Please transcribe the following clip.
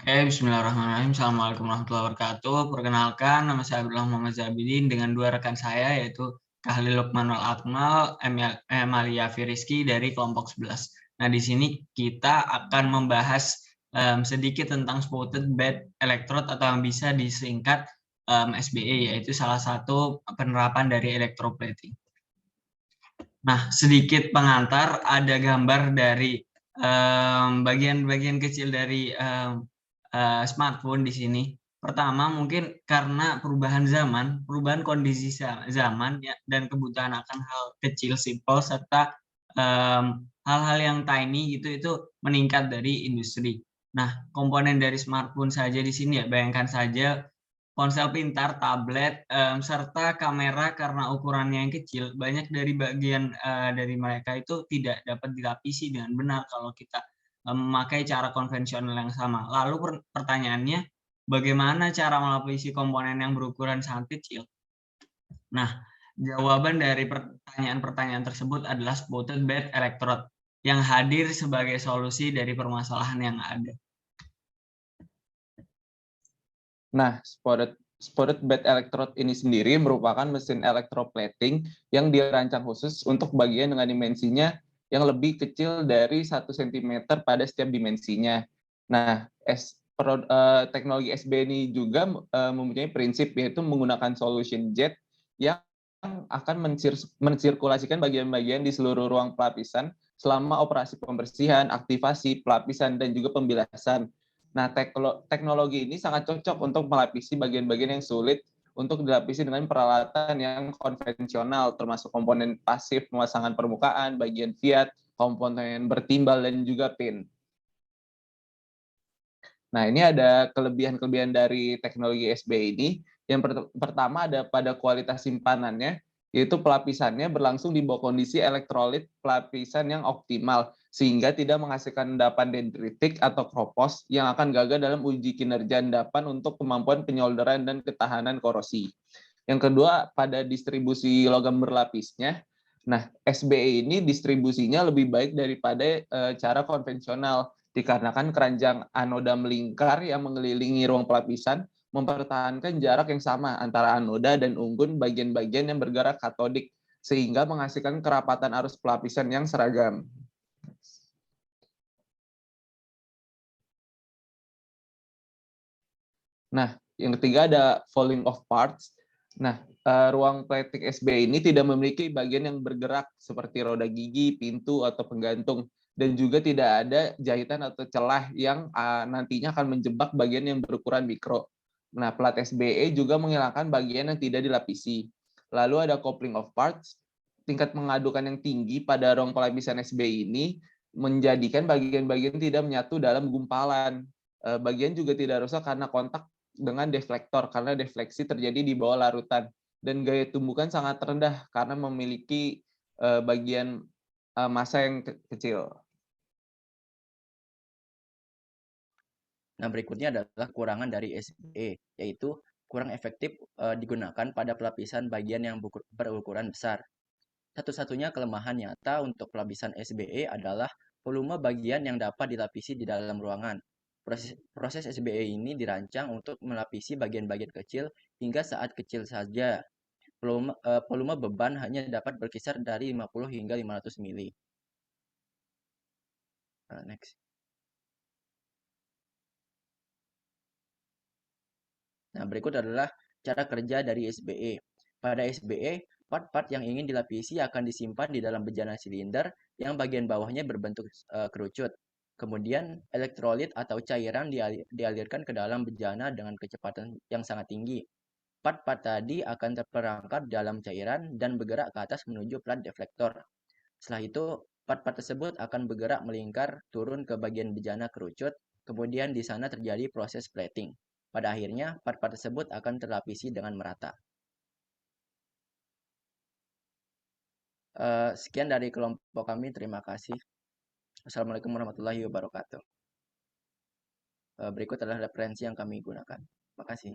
Bismillahirrahmanirrahim. Assalamualaikum warahmatullahi wabarakatuh. Perkenalkan, nama saya Abdullah Muhammad Zabidin dengan dua rekan saya yaitu Khalil Lukmanul Akmal, Emalia Firiski dari kelompok 11. Nah, di sini kita akan membahas sedikit tentang spotted bed electrode atau yang bisa disingkat SBE, yaitu salah satu penerapan dari electroplating. Nah, sedikit pengantar, ada gambar dari bagian-bagian kecil dari smartphone di sini. Pertama, mungkin karena perubahan zaman, perubahan kondisi zaman ya, dan kebutuhan akan hal kecil, simple, serta hal-hal yang tiny itu meningkat dari industri. Nah, komponen dari smartphone saja di sini ya, bayangkan saja ponsel pintar, tablet, serta kamera karena ukurannya yang kecil, banyak dari bagian dari mereka itu tidak dapat dilapisi dengan benar kalau kita memakai cara konvensional yang sama. Lalu pertanyaannya, bagaimana cara melapisi komponen yang berukuran sangat kecil? Nah, jawaban dari pertanyaan-pertanyaan tersebut adalah spotted bed electrode yang hadir sebagai solusi dari permasalahan yang ada. Nah, spotted bed electrode ini sendiri merupakan mesin electroplating yang dirancang khusus untuk bagian dengan dimensinya yang lebih kecil dari 1 cm pada setiap dimensinya. Nah, teknologi SB ini juga mempunyai prinsip yaitu menggunakan solution jet yang akan mensirkulasikan bagian-bagian di seluruh ruang pelapisan selama operasi pembersihan, aktivasi, pelapisan, dan juga pembilasan. Nah, teknologi ini sangat cocok untuk melapisi bagian-bagian yang sulit untuk dilapisi dengan peralatan yang konvensional, termasuk komponen pasif, pemasangan permukaan, bagian viat, komponen bertimbal, dan juga pin. Nah, ini ada kelebihan-kelebihan dari teknologi SB ini. Yang pertama ada pada kualitas simpanannya, yaitu pelapisannya berlangsung di bawah kondisi elektrolit pelapisan yang optimal, sehingga tidak menghasilkan endapan dendritik atau kropos yang akan gagal dalam uji kinerja endapan untuk kemampuan penyolderan dan ketahanan korosi. Yang kedua, pada distribusi logam berlapisnya. Nah, SBE ini distribusinya lebih baik daripada cara konvensional, dikarenakan keranjang anoda melingkar yang mengelilingi ruang pelapisan mempertahankan jarak yang sama antara anoda dan unggun bagian-bagian yang bergerak katodik, sehingga menghasilkan kerapatan arus pelapisan yang seragam. Nah, yang ketiga ada falling off parts. Nah, ruang plating SB ini tidak memiliki bagian yang bergerak seperti roda gigi, pintu, atau penggantung. Dan juga tidak ada jahitan atau celah yang nantinya akan menjebak bagian yang berukuran mikro. Nah, plat SBE juga menghilangkan bagian yang tidak dilapisi. Lalu ada coupling of parts. Tingkat mengadukan yang tinggi pada ruang pelapisan SBE ini menjadikan bagian-bagian tidak menyatu dalam gumpalan. Bagian juga tidak rusak karena kontak dengan deflektor, karena defleksi terjadi di bawah larutan. Dan gaya tumbukan sangat rendah karena memiliki bagian massa yang kecil. Nah, berikutnya adalah kekurangan dari SBE, yaitu kurang efektif digunakan pada pelapisan bagian yang berukuran besar. Satu-satunya kelemahan nyata untuk pelapisan SBE adalah volume bagian yang dapat dilapisi di dalam ruangan. Proses SBE ini dirancang untuk melapisi bagian-bagian kecil hingga saat kecil saja. Volume beban hanya dapat berkisar dari 50 hingga 500 mili. Next. Nah, berikut adalah cara kerja dari SBE. Pada SBE, part-part yang ingin dilapisi akan disimpan di dalam bejana silinder yang bagian bawahnya berbentuk kerucut. Kemudian, elektrolit atau cairan dialirkan ke dalam bejana dengan kecepatan yang sangat tinggi. Part-part tadi akan terperangkap dalam cairan dan bergerak ke atas menuju plat deflektor. Setelah itu, part-part tersebut akan bergerak melingkar turun ke bagian bejana kerucut, kemudian di sana terjadi proses plating. Pada akhirnya, part-part tersebut akan terlapisi dengan merata. Sekian dari kelompok kami, terima kasih. Assalamualaikum warahmatullahi wabarakatuh. Berikut adalah referensi yang kami gunakan. Terima kasih.